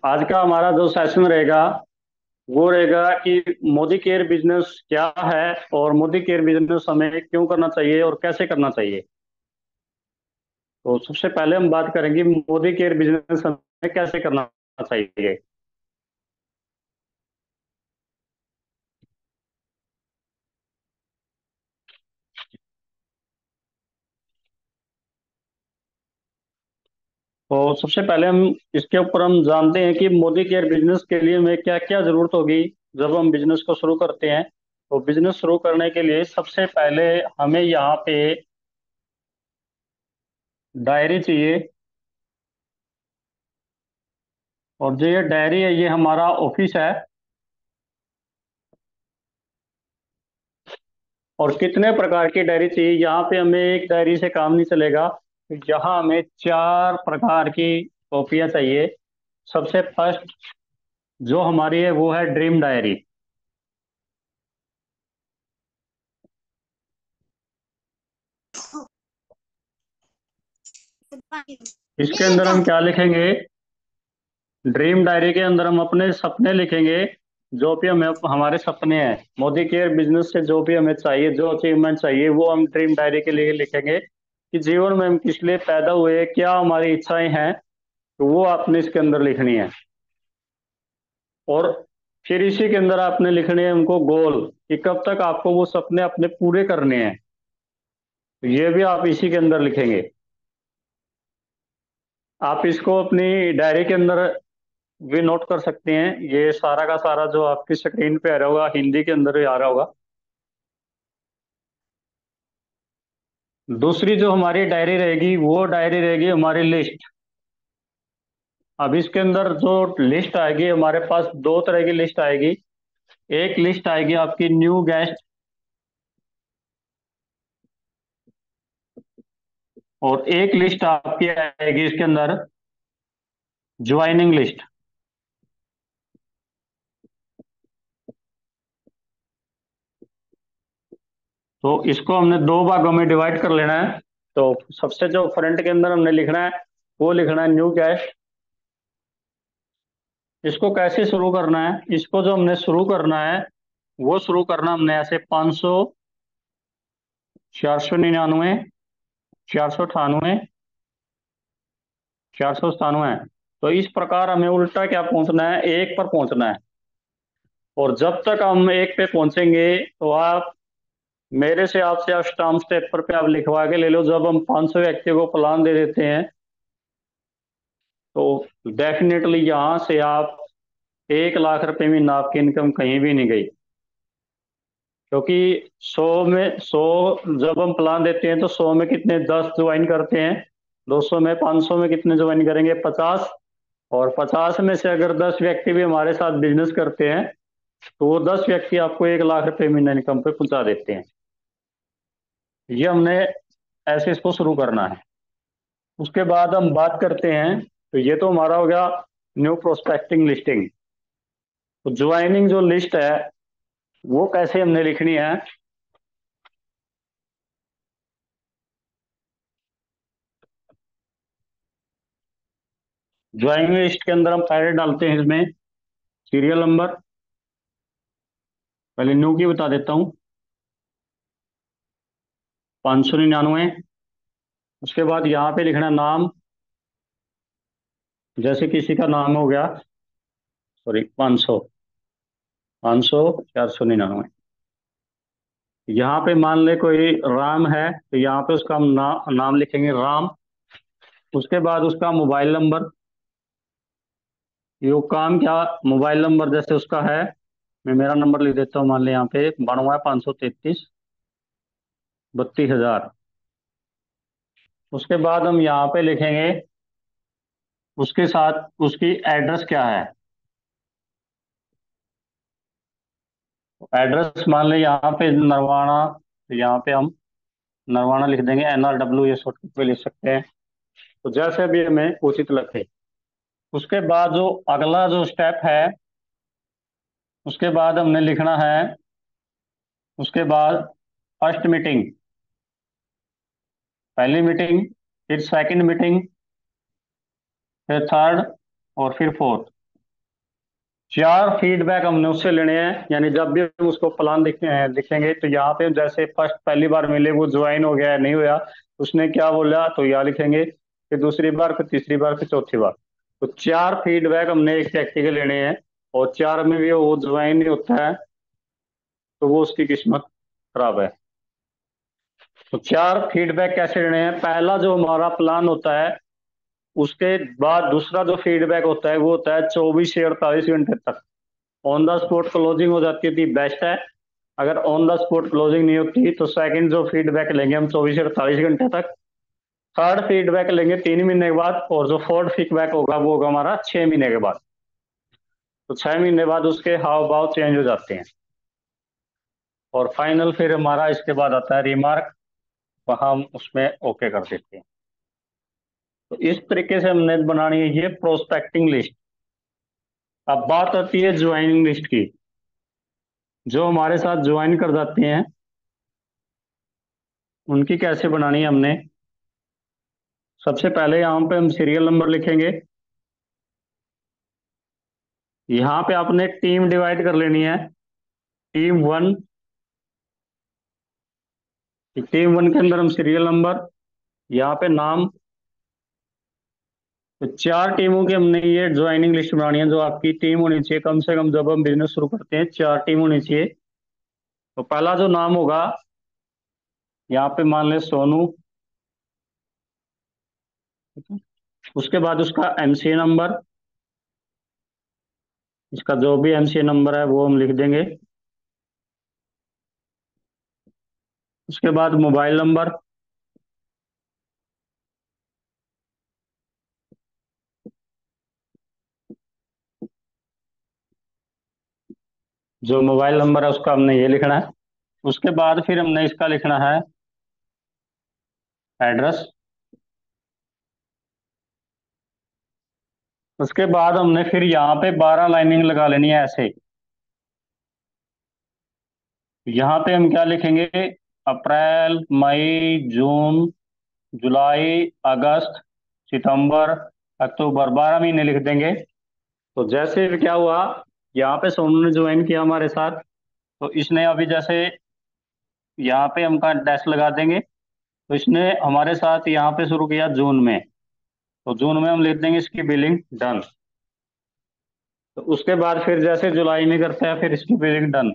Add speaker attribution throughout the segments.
Speaker 1: आज का हमारा जो सेशन रहेगा वो रहेगा कि मोदी केयर बिजनेस क्या है और मोदी केयर बिजनेस हमें क्यों करना चाहिए और कैसे करना चाहिए। तो सबसे पहले हम बात करेंगे मोदी केयर बिजनेस हमें कैसे करना चाहिए। तो सबसे पहले हम इसके ऊपर हम जानते हैं कि मोदी केयर बिजनेस के लिए हमें क्या क्या जरूरत होगी जब हम बिजनेस को शुरू करते हैं। तो बिजनेस शुरू करने के लिए सबसे पहले हमें यहाँ पे डायरी चाहिए। और जो ये डायरी है ये हमारा ऑफिस है। और कितने प्रकार की डायरी चाहिए, यहाँ पे हमें एक डायरी से काम नहीं चलेगा। यहाँ हमें चार प्रकार की कॉपियाँ चाहिए। सबसे फर्स्ट जो हमारी है वो है ड्रीम डायरी। इसके अंदर हम क्या लिखेंगे? ड्रीम डायरी के अंदर हम अपने सपने लिखेंगे। जो भी हमें हमारे सपने हैं मोदी केयर बिजनेस से, जो भी हमें चाहिए, जो अचीवमेंट चाहिए, वो हम ड्रीम डायरी के लिए लिखेंगे कि जीवन में हम किस लिए पैदा हुए, क्या हमारी इच्छाएं हैं। तो वो आपने इसके अंदर लिखनी है। और फिर इसी के अंदर आपने लिखने हैं उनको गोल कि कब तक आपको वो सपने अपने पूरे करने हैं। तो ये भी आप इसी के अंदर लिखेंगे। आप इसको अपनी डायरी के अंदर भी नोट कर सकते हैं। ये सारा का सारा जो आपकी स्क्रीन पे आ रहा होगा हिंदी के अंदर ही आ रहा होगा। दूसरी जो हमारी डायरी रहेगी वो डायरी रहेगी हमारी लिस्ट। अब इसके अंदर जो लिस्ट आएगी हमारे पास दो तरह की लिस्ट आएगी। एक लिस्ट आएगी आपकी न्यू गेस्ट और एक लिस्ट आपकी आएगी इसके अंदर ज्वाइनिंग लिस्ट। तो इसको हमने दो भागों में डिवाइड कर लेना है। तो सबसे जो फ्रंट के अंदर हमने लिखना है वो लिखना है न्यू गेस्ट। इसको कैसे शुरू करना है? इसको जो हमने शुरू करना है वो शुरू करना हमने ऐसे 500, 499, 498, 497। तो इस प्रकार हमें उल्टा क्या पहुंचना है, एक पर पहुंचना है। और जब तक हम एक पे पहुंचेंगे तो आप मेरे से आपसे आप स्टाम्प पेपर पे आप लिखवा के ले लो। जब हम 500 व्यक्तियों को प्लान दे देते हैं तो डेफिनेटली यहाँ से आप 1 लाख रुपए महीना आपकी इनकम कहीं भी नहीं गई। क्योंकि 100 जब हम प्लान देते हैं तो 100 में कितने 10 ज्वाइन करते हैं। 200 में, 500 में कितने ज्वाइन करेंगे? 50। और 50 में से अगर 10 व्यक्ति भी हमारे साथ बिजनेस करते हैं तो वो 10 व्यक्ति आपको 1 लाख रुपए महीना इनकम पे पहुंचा देते हैं। ये हमने ऐसे इसको शुरू करना है। उसके बाद हम बात करते हैं। तो ये तो हमारा हो गया न्यू प्रोस्पेक्टिंग लिस्टिंग। तो ज्वाइनिंग जो लिस्ट है वो कैसे हमने लिखनी है? ज्वाइनिंग लिस्ट के अंदर हम पहले डालते हैं इसमें सीरियल नंबर। पहले न्यू की बता देता हूँ, 599। उसके बाद यहाँ पे लिखना नाम। जैसे किसी का नाम हो गया, सॉरी, 500, 500, 499। यहाँ पे मान ले कोई राम है तो यहाँ पे उसका हम नाम लिखेंगे राम। उसके बाद उसका मोबाइल नंबर। ये काम क्या, मोबाइल नंबर जैसे उसका है, मैं मेरा नंबर लिख देता हूँ। मान ले यहाँ पे 92 533 32 हजार। उसके बाद हम यहाँ पे लिखेंगे उसके साथ उसकी एड्रेस क्या है। एड्रेस मान ले यहाँ पे नरवाना, तो यहाँ पे हम नरवाना लिख देंगे, NRW, ये शॉर्टकट पे लिख सकते हैं। तो जैसे भी हमें उचित लगे। उसके बाद जो अगला जो स्टेप है, उसके बाद हमने लिखना है, उसके बाद फर्स्ट मीटिंग, पहली मीटिंग, फिर सेकंड मीटिंग, फिर थर्ड और फिर फोर्थ। 4 फीडबैक हमने उससे लेने हैं, यानी जब भी हम उसको प्लान लिखेंगे तो यहाँ पे जैसे फर्स्ट पहली बार मिले वो ज्वाइन हो गया नहीं हुआ, उसने क्या बोला तो यहाँ लिखेंगे, फिर दूसरी बार, फिर तीसरी बार, फिर चौथी बार। तो 4 फीडबैक हमने एक व्यक्ति के लेने हैं, और 4 में भी वो ज्वाइन नहीं होता है तो वो उसकी किस्मत खराब है। तो 4 फीडबैक कैसे लेने हैं? पहला जो हमारा प्लान होता है, उसके बाद दूसरा जो फीडबैक होता है वो होता है 24 से 48 घंटे तक। ऑन द स्पॉट क्लोजिंग हो जाती थी बेस्ट है। अगर ऑन द स्पॉट क्लोजिंग नहीं होती तो सेकंड जो फीडबैक लेंगे हम 24 से 48 घंटे तक। थर्ड फीडबैक लेंगे 3 महीने के बाद, और जो फोर्थ फीडबैक होगा वो होगा हमारा 6 महीने के बाद। तो 6 महीने बाद उसके हाव भाव चेंज हो जाते हैं। और फाइनल फिर हमारा इसके बाद आता है रिमार्क, वहां हम उसमें ओके कर देते हैं। तो इस तरीके से हमने बनानी है ये प्रोस्पेक्टिंग लिस्ट। अब बात आती है ज्वाइनिंग लिस्ट की। जो हमारे साथ ज्वाइन कर जाते हैं उनकी कैसे बनानी है हमने? सबसे पहले यहाँ पे हम सीरियल नंबर लिखेंगे। यहाँ पे आपने टीम डिवाइड कर लेनी है। टीम 1, टीम 1 के अंदर हम सीरियल नंबर, यहाँ पे नाम। तो 4 टीमों की हमने ये ज्वाइनिंग लिस्ट बनानी है। जो आपकी टीम होनी चाहिए, कम से कम जब हम बिजनेस शुरू करते हैं 4 टीम होनी चाहिए। तो पहला जो नाम होगा, यहाँ पे मान ले सोनू। उसके बाद उसका एमसीए नंबर, इसका जो भी एमसीए नंबर है वो हम लिख देंगे। उसके बाद मोबाइल नंबर, जो मोबाइल नंबर है उसका हमने ये लिखना है। उसके बाद फिर हमने इसका लिखना है एड्रेस। उसके बाद हमने फिर यहाँ पे 12 लाइनिंग लगा लेनी है ऐसे। यहाँ पे हम क्या लिखेंगे? अप्रैल, मई, जून, जुलाई, अगस्त, सितंबर, अक्टूबर, 12 महीने लिख देंगे। तो जैसे भी क्या हुआ, यहाँ पे सोनू ने ज्वाइन किया हमारे साथ, तो इसने अभी जैसे यहाँ पे हम का डैश लगा देंगे, तो इसने हमारे साथ यहाँ पे शुरू किया जून में। तो जून में हम लिख देंगे इसकी बिलिंग डन। तो उसके बाद फिर जैसे जुलाई में करते हैं फिर इसकी बिलिंग डन।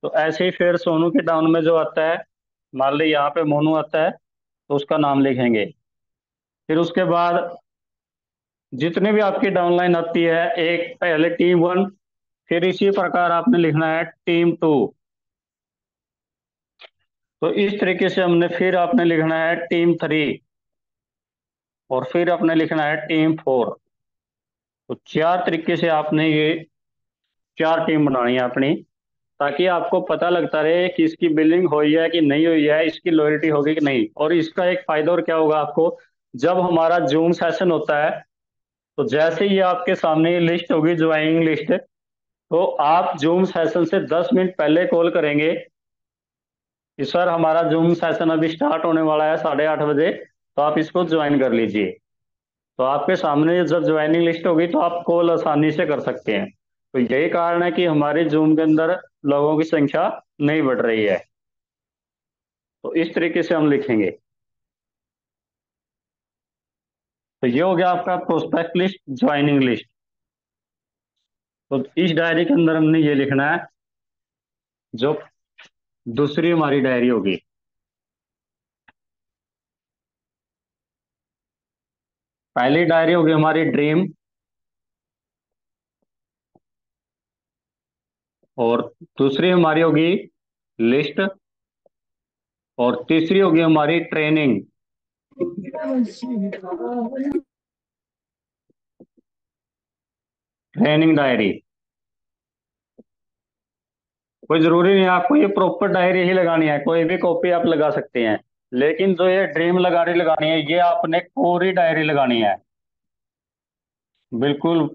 Speaker 1: तो ऐसे ही फिर सोनू के डाउन में जो आता है, मान ली यहाँ पे मोनू आता है, तो उसका नाम लिखेंगे। फिर उसके बाद जितने भी आपकी डाउनलाइन आती है, एक पहले टीम 1, फिर इसी प्रकार आपने लिखना है टीम 2। तो इस तरीके से हमने फिर आपने लिखना है टीम 3, और फिर आपने लिखना है टीम 4। तो 4 तरीके से आपने ये 4 टीम बनानी है अपनी, ताकि आपको पता लगता रहे कि इसकी बिलिंग हुई है कि नहीं हुई है, इसकी लॉयल्टी होगी कि नहीं। और इसका एक फायदा और क्या होगा आपको, जब हमारा जूम सेशन होता है तो जैसे ही आपके सामने ये लिस्ट होगी ज्वाइनिंग लिस्ट, तो आप जूम सेशन से 10 मिनट पहले कॉल करेंगे कि सर हमारा जूम सेशन अभी स्टार्ट होने वाला है 8:30 बजे, तो आप इसको ज्वाइन कर लीजिए। तो आपके सामने जब ज्वाइनिंग लिस्ट होगी तो आप कॉल आसानी से कर सकते हैं। तो यही कारण है कि हमारे जूम के अंदर लोगों की संख्या नहीं बढ़ रही है। तो इस तरीके से हम लिखेंगे। तो ये हो गया आपका प्रोस्पेक्ट लिस्ट, ज्वाइनिंग लिस्ट। तो इस डायरी के अंदर हमने ये लिखना है। जो दूसरी हमारी डायरी होगी, पहली डायरी होगी हमारी ड्रीम, और दूसरी हमारी होगी लिस्ट, और तीसरी होगी हमारी ट्रेनिंग, ट्रेनिंग डायरी। कोई जरूरी नहीं है आपको ये प्रॉपर डायरी ही लगानी है, कोई भी कॉपी आप लगा सकते हैं। लेकिन जो ये ड्रीम लगानी लगानी है, ये आपने पूरी डायरी लगानी है। बिल्कुल,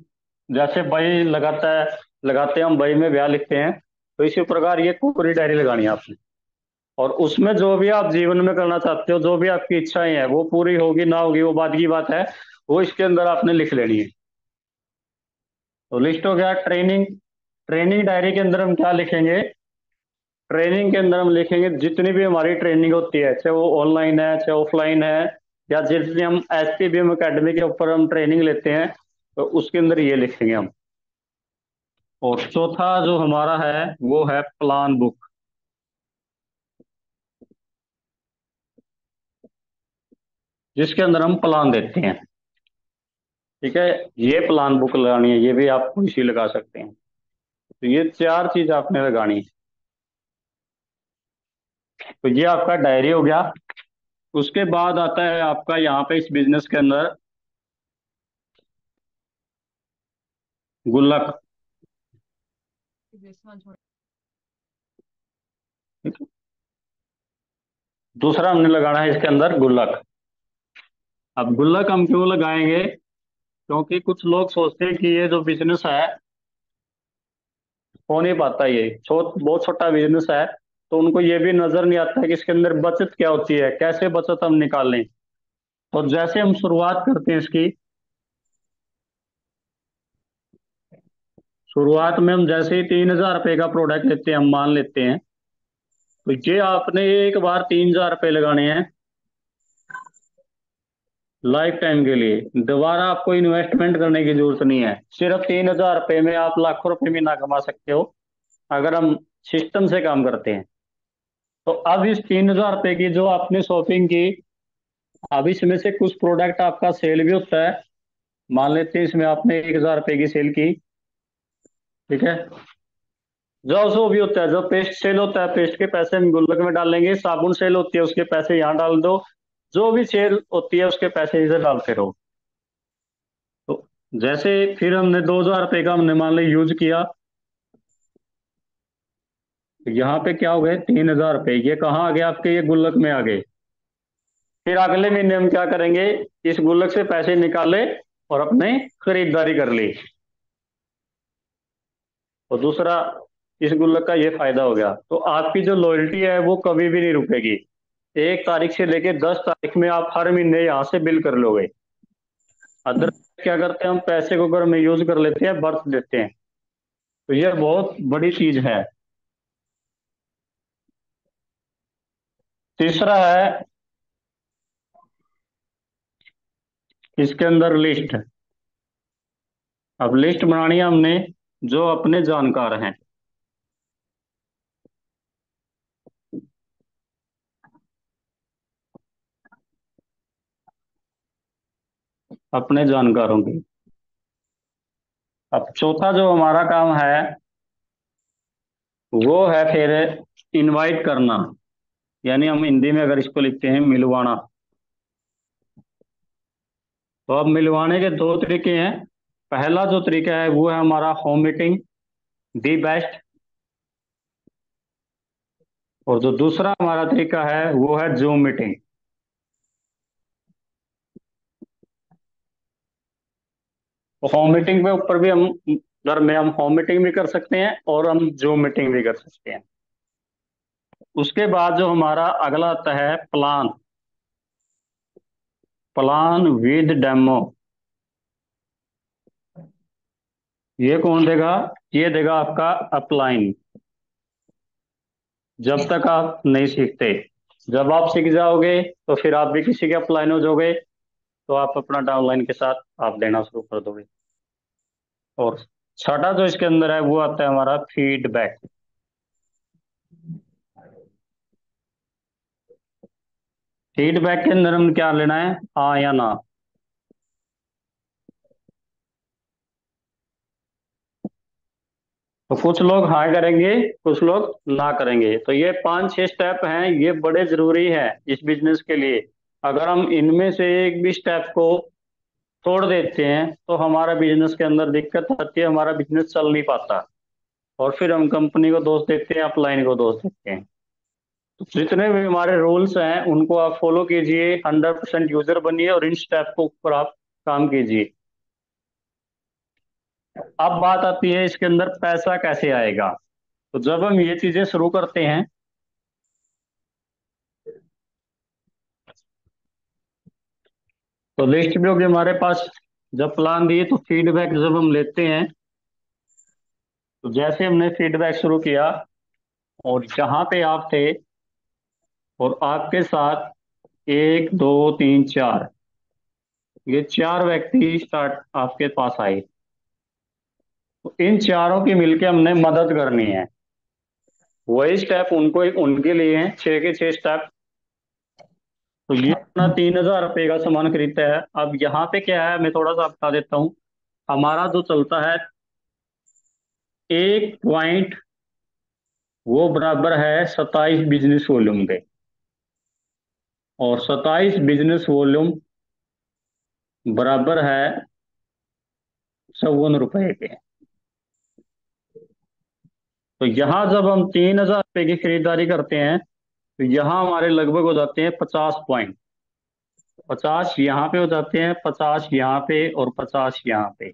Speaker 1: जैसे बही लगाता है, लगाते हैं हम बही में ब्याह लिखते हैं, तो इसी प्रकार ये पूरी डायरी लगानी है आपने। और उसमें जो भी आप जीवन में करना चाहते हो, जो भी आपकी इच्छाएं हैं, वो पूरी होगी ना होगी वो बाद की बात है, वो इसके अंदर आपने लिख लेनी है। तो लिस्ट हो गया ट्रेनिंग। ट्रेनिंग डायरी के अंदर हम क्या लिखेंगे? ट्रेनिंग के अंदर हम लिखेंगे जितनी भी हमारी ट्रेनिंग होती है, चाहे वो ऑनलाइन है चाहे ऑफलाइन है, या जितनी हम SPBM अकेडमी के ऊपर हम ट्रेनिंग लेते हैं, तो उसके अंदर ये लिखेंगे हम। और चौथा जो हमारा है वो है प्लान बुक, जिसके अंदर हम प्लान देते हैं। ठीक है, ये प्लान बुक लगानी है, ये भी आप कोई सी लगा सकते हैं। तो ये चार चीज आपने लगानी है। तो ये आपका डायरी हो गया। उसके बाद आता है आपका यहाँ पे इस बिजनेस के अंदर गुल्लक। दूसरा हमने लगाना है इसके अंदर गुल्लक। अब गुल्लक हम क्यों लगाएंगे? क्योंकि कुछ लोग सोचते हैं कि ये जो बिजनेस है हो नहीं पाता, ये बहुत छोटा बिजनेस है। तो उनको ये भी नजर नहीं आता है कि इसके अंदर बचत क्या होती है, कैसे बचत हम निकालें। तो जैसे हम शुरुआत करते हैं इसकी, शुरुआत में हम जैसे ही 3,000 रुपये का प्रोडक्ट लेते हैं, हम मान लेते हैं, तो ये आपने एक बार 3,000 रुपये लगाने हैं लाइफ टाइम के लिए। दोबारा आपको इन्वेस्टमेंट करने की जरूरत नहीं है। सिर्फ 3,000 रुपये में आप लाखों रुपए भी ना कमा सकते हो, अगर हम सिस्टम से काम करते हैं। तो अब इस 3,000 रुपये की जो आपने शॉपिंग की, अब इसमें से कुछ प्रोडक्ट आपका सेल भी होता है। मान लेते हैं इसमें आपने 1,000 रुपये की सेल की। ठीक है, जो भी होता है, जो पेस्ट सेल होता है, पेस्ट के पैसे हम गुल्लक में डालेंगे। साबुन सेल होती है, उसके पैसे यहाँ डाल दो। जो भी सेल होती है उसके पैसे इधर डालते रहो। तो जैसे फिर हमने 2,000 रुपये का हमने मान लिया यूज किया, तो यहाँ पे क्या हो गए? 3,000 रुपये। ये कहाँ आ गए आपके? ये गुल्लक में आ गए। फिर अगले महीने हम क्या करेंगे? इस गुल्लक से पैसे निकाले और अपने खरीदारी कर ली। और दूसरा, इस गुल्लक का ये फायदा हो गया, तो आपकी जो लॉयल्टी है वो कभी भी नहीं रुकेगी। 1 तारीख से लेके 10 तारीख में आप हर महीने यहाँ से बिल कर लोगे। अदर क्या करते हैं हम? पैसे को घर में यूज कर लेते हैं, बर्त देते हैं। तो ये बहुत बड़ी चीज है। तीसरा है इसके अंदर लिस्ट। अब लिस्ट बनानी है हमने, जो अपने जानकार हैं, अपने जानकारों की। अब चौथा जो हमारा काम है वो है फिर इनवाइट करना, यानी हम हिंदी में अगर इसको लिखते हैं मिलवाना। तो अब मिलवाने के दो तरीके हैं। पहला जो तरीका है वो है हमारा होम मीटिंग, दी बेस्ट। और जो दूसरा हमारा तरीका है वो है जूम मीटिंग। तो होम मीटिंग के ऊपर भी हम, घर में हम होम मीटिंग भी कर सकते हैं और हम जूम मीटिंग भी कर सकते हैं। उसके बाद जो हमारा अगला आता है प्लान, प्लान विद डेमो। ये कौन देगा? ये देगा आपका अपलाइन। जब तक आप नहीं सीखते, जब आप सीख जाओगे तो फिर आप भी किसी के अपलाइन हो जाओगे, तो आप अपना डाउनलाइन के साथ आप देना शुरू कर दोगे। और छठा जो इसके अंदर है वो आता है हमारा फीडबैक। फीडबैक के अंदर हम क्या लेना है? हाँ या ना। तो कुछ लोग हाँ करेंगे, कुछ लोग ना करेंगे। तो ये 5-6 स्टेप हैं, ये बड़े जरूरी है इस बिजनेस के लिए। अगर हम इनमें से एक भी स्टेप को छोड़ देते हैं तो हमारा बिजनेस के अंदर दिक्कत आती है, हमारा बिजनेस चल नहीं पाता। और फिर हम कंपनी को दोष देते हैं, अपलाइन को दोष देते हैं। तो जितने भी हमारे रूल्स हैं उनको आप फॉलो कीजिए, 100% यूजर बनिए और इन स्टेप को ऊपर आप काम कीजिए। अब बात आती है इसके अंदर पैसा कैसे आएगा। तो जब हम ये चीजें शुरू करते हैं, तो लिस्ट भी होगी हमारे पास। जब प्लान दिए तो फीडबैक जब हम लेते हैं, तो जैसे हमने फीडबैक शुरू किया और जहां पे आप थे और आपके साथ एक दो तीन चार, ये चार व्यक्ति स्टार्ट आपके पास आए। तो इन चारों की मिलके हमने मदद करनी है। वही स्टेप उनको उनके लिए हैं, छह के छह स्टेप। तो ये अपना 3,000 रुपये का सामान खरीदता है। अब यहाँ पे क्या है, मैं थोड़ा सा बता देता हूँ। हमारा जो चलता है एक पॉइंट, वो बराबर है 27 बिजनेस वॉल्यूम के। और 27 बिजनेस वॉल्यूम बराबर है 54 रुपए के। तो यहाँ जब हम 3,000 रुपये की खरीदारी करते हैं तो यहाँ हमारे लगभग हो जाते हैं 50 पॉइंट। 50 यहाँ पे हो जाते हैं, 50 यहाँ पे और 50 यहाँ पे।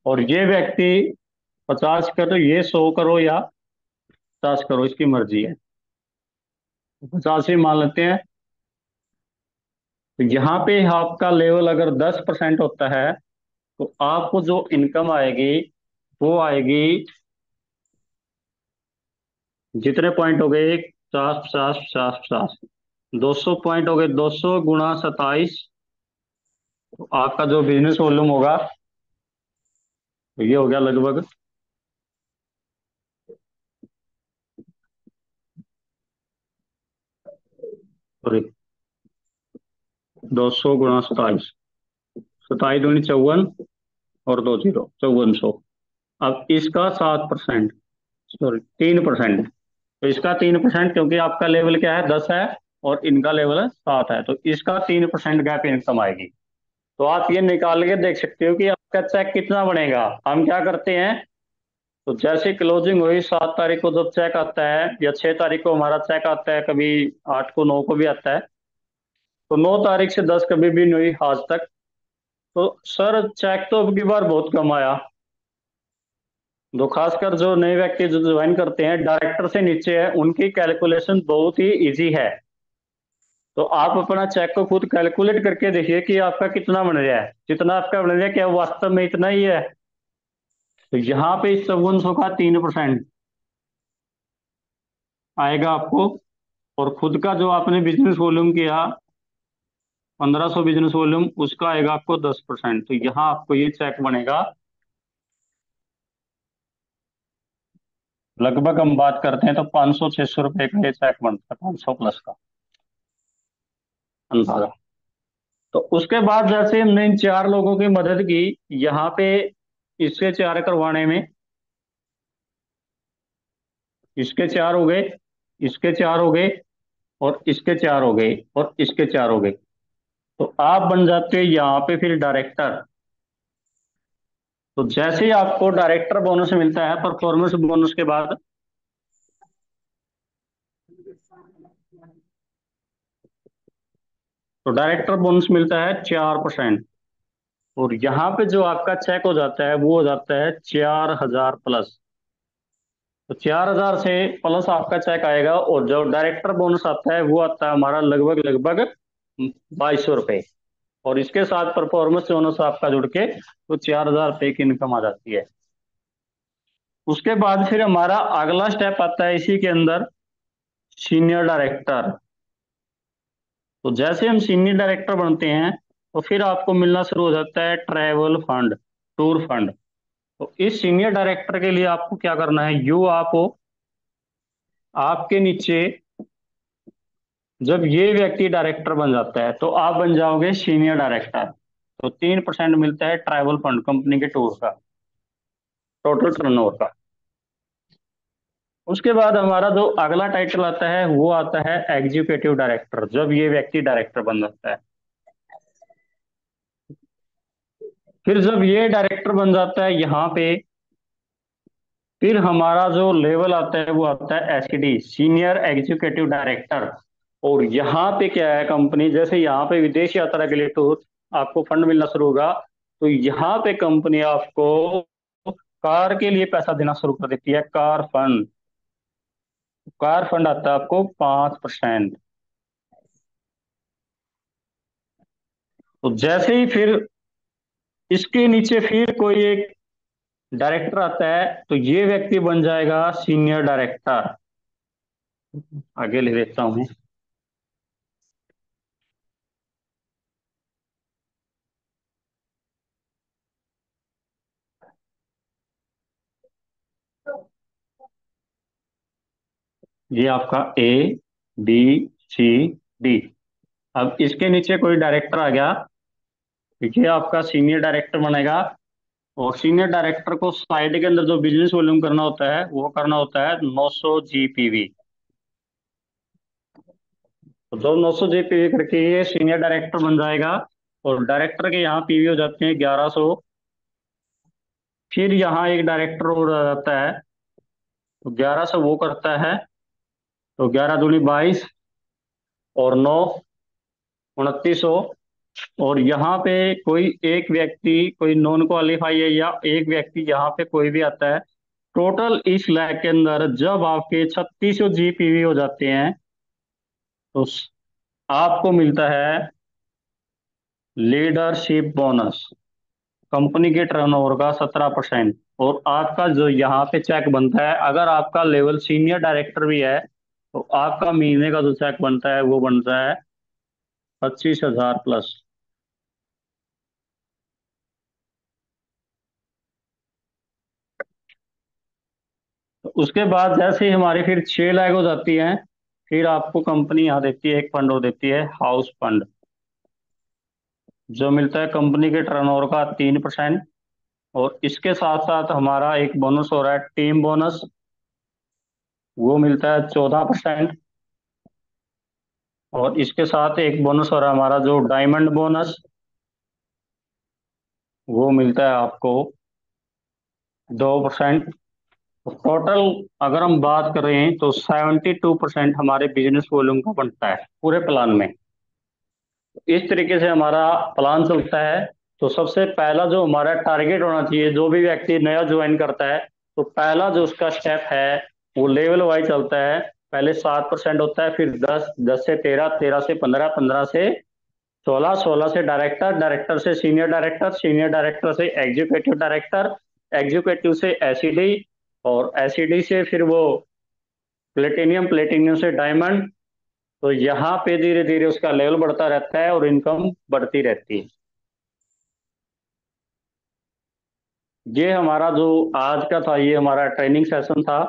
Speaker 1: और ये व्यक्ति 50 करो, ये 100 करो या 50 करो, इसकी मर्जी है। 50 ही मान लेते हैं। तो यहाँ पे आपका लेवल अगर 10% होता है तो आपको जो इनकम आएगी वो आएगी, जितने पॉइंट हो गए, 50 50 50 50, 200 पॉइंट हो गए। 200 गुणा 27, तो आपका जो बिजनेस वॉल्यूम होगा तो ये हो गया लगभग, सॉरी, 200 गुणा 27, 27 दूनी 54 और दो जीरो 5400। अब इसका 7%, सॉरी 3%। तो इसका 3%, क्योंकि आपका लेवल क्या है, 10 है और इनका लेवल है 7 है, तो इसका 3% गैप इनकम आएगी। तो आप ये निकाल के देख सकते हो कि आपका चेक कितना बनेगा। हम क्या करते हैं, तो जैसे क्लोजिंग हुई 7 तारीख को जब चेक आता है, या 6 तारीख को हमारा चेक आता है, कभी 8 को 9 को भी आता है, तो 9 तारीख से 10 कभी भी नहीं हुई आज तक। तो सर चेक तो अब की बार बहुत कम आया। तो खासकर जो नए व्यक्ति जो ज्वाइन करते हैं, डायरेक्टर से नीचे है, उनकी कैलकुलेशन बहुत ही इजी है। तो आप अपना चेक को खुद कैलकुलेट करके देखिए कि आपका कितना बन रहा है। जितना आपका बन रहा है क्या वास्तव में इतना ही है। तो यहाँ पे इस 5400 का 3% आएगा आपको। और खुद का जो आपने बिजनेस वॉल्यूम किया, 1500 बिजनेस वॉल्यूम, उसका आएगा आपको 10%। तो यहाँ आपको ये चेक बनेगा, लगभग हम बात करते हैं तो 500 600 रुपये का ये चेक बनता है, 500 प्लस का अंदाजा। तो उसके बाद जैसे हमने इन चार लोगों की मदद की यहाँ पे, इसके चार करवाने में, इसके चार हो गए, इसके चार हो गए और इसके चार हो गए और इसके चार हो गए। तो आप बन जाते हैं यहाँ पे फिर डायरेक्टर। तो जैसे ही आपको डायरेक्टर बोनस मिलता है परफॉर्मेंस बोनस के बाद, तो डायरेक्टर बोनस मिलता है 4%। और यहाँ पे जो आपका चेक हो जाता है वो हो जाता है 4,000 प्लस। तो 4,000 से प्लस आपका चेक आएगा। और जो डायरेक्टर बोनस आता है वो आता है हमारा लगभग लगभग 2,200 रुपये। और इसके साथ परफॉर्मेंस बोनस आपका जुड़ के तो 4,000 रुपये की इनकम आ जाती है। उसके बाद फिर हमारा अगला स्टेप आता है इसी के अंदर, सीनियर डायरेक्टर। तो जैसे हम सीनियर डायरेक्टर बनते हैं तो फिर आपको मिलना शुरू हो जाता है ट्रैवल फंड, टूर फंड। तो इस सीनियर डायरेक्टर के लिए आपको क्या करना है, यू आप हो, आपके नीचे जब ये व्यक्ति डायरेक्टर बन जाता है तो आप बन जाओगे सीनियर डायरेक्टर। तो 3% मिलता है ट्रैवल फंड कंपनी के टूर का, टोटल टर्नओवर का। उसके बाद हमारा जो अगला टाइटल आता है वो आता है एग्जीक्यूटिव डायरेक्टर, जब ये व्यक्ति डायरेक्टर बन जाता है। फिर जब ये डायरेक्टर बन जाता है यहाँ पे, फिर हमारा जो लेवल आता है वो आता है एसडी, सीनियर एग्जीक्यूटिव डायरेक्टर। और यहाँ पे क्या है, कंपनी जैसे यहाँ पे विदेश यात्रा के लिए टूर आपको फंड मिलना शुरू होगा, तो यहाँ पे कंपनी आपको कार के लिए पैसा देना शुरू कर देती है, कार फंड। कार फंड आता है आपको 5%। तो जैसे ही फिर इसके नीचे फिर कोई एक डायरेक्टर आता है तो ये व्यक्ति बन जाएगा सीनियर डायरेक्टर। आगे ले देता हूँ मैं। ये आपका ए, बी, सी, डी। अब इसके नीचे कोई डायरेक्टर आ गया, ये आपका सीनियर डायरेक्टर बनेगा। और सीनियर डायरेक्टर को साइड के अंदर जो बिजनेस वॉल्यूम करना होता है वो करना होता है 900 जीपीवी। तो जो 900 जीपीवी करके ये सीनियर डायरेक्टर बन जाएगा। और डायरेक्टर के यहाँ पीवी हो जाते हैं 1100। फिर यहाँ एक डायरेक्टर और आ जाता है, तो 1100 वो करता है। तो 11 दूनी 22 और 9 2900। और यहाँ पे कोई एक व्यक्ति, कोई नॉन क्वालिफाई है या एक व्यक्ति यहाँ पे कोई भी आता है, टोटल इस लैब के अंदर जब आपके 3600 जीपीवी हो जाते हैं तो आपको मिलता है लीडरशिप बोनस, कंपनी के टर्नओवर का 17%। और आपका जो यहाँ पे चेक बनता है, अगर आपका लेवल सीनियर डायरेक्टर भी है तो आपका महीने का जो चेक बनता है वो बनता है 25,000 प्लस। तो उसके बाद जैसे ही हमारी फिर 6 लाख हो जाती है, फिर आपको कंपनी यहाँ देती है, एक फंड और देती है हाउस फंड, जो मिलता है कंपनी के टर्नओवर का 3%। और इसके साथ साथ हमारा एक बोनस हो रहा है टीम बोनस, वो मिलता है 14%। और इसके साथ एक बोनस हो रहा है हमारा जो डायमंड बोनस, वो मिलता है आपको 2%। तो टोटल अगर हम बात करें तो 72% हमारे बिजनेस वॉल्यूम का बनता है पूरे प्लान में। इस तरीके से हमारा प्लान चलता है। तो सबसे पहला जो हमारा टारगेट होना चाहिए, जो भी व्यक्ति नया ज्वाइन करता है, तो पहला जो उसका स्टेप है वो लेवल वाइज चलता है। पहले 7% होता है, फिर 10, 10 से 13, 13 से 15, 15 से 16, 16 से डायरेक्टर, डायरेक्टर से सीनियर डायरेक्टर, सीनियर डायरेक्टर से एग्जीक्यूटिव डायरेक्टर, एग्जीक्यूटिव से एसीडी, और एसीडी से फिर वो प्लेटिनियम, प्लेटिनियम से डायमंड। तो यहाँ पे धीरे धीरे उसका लेवल बढ़ता रहता है और इनकम बढ़ती रहती है। ये हमारा जो आज का था, ये हमारा ट्रेनिंग सेशन था।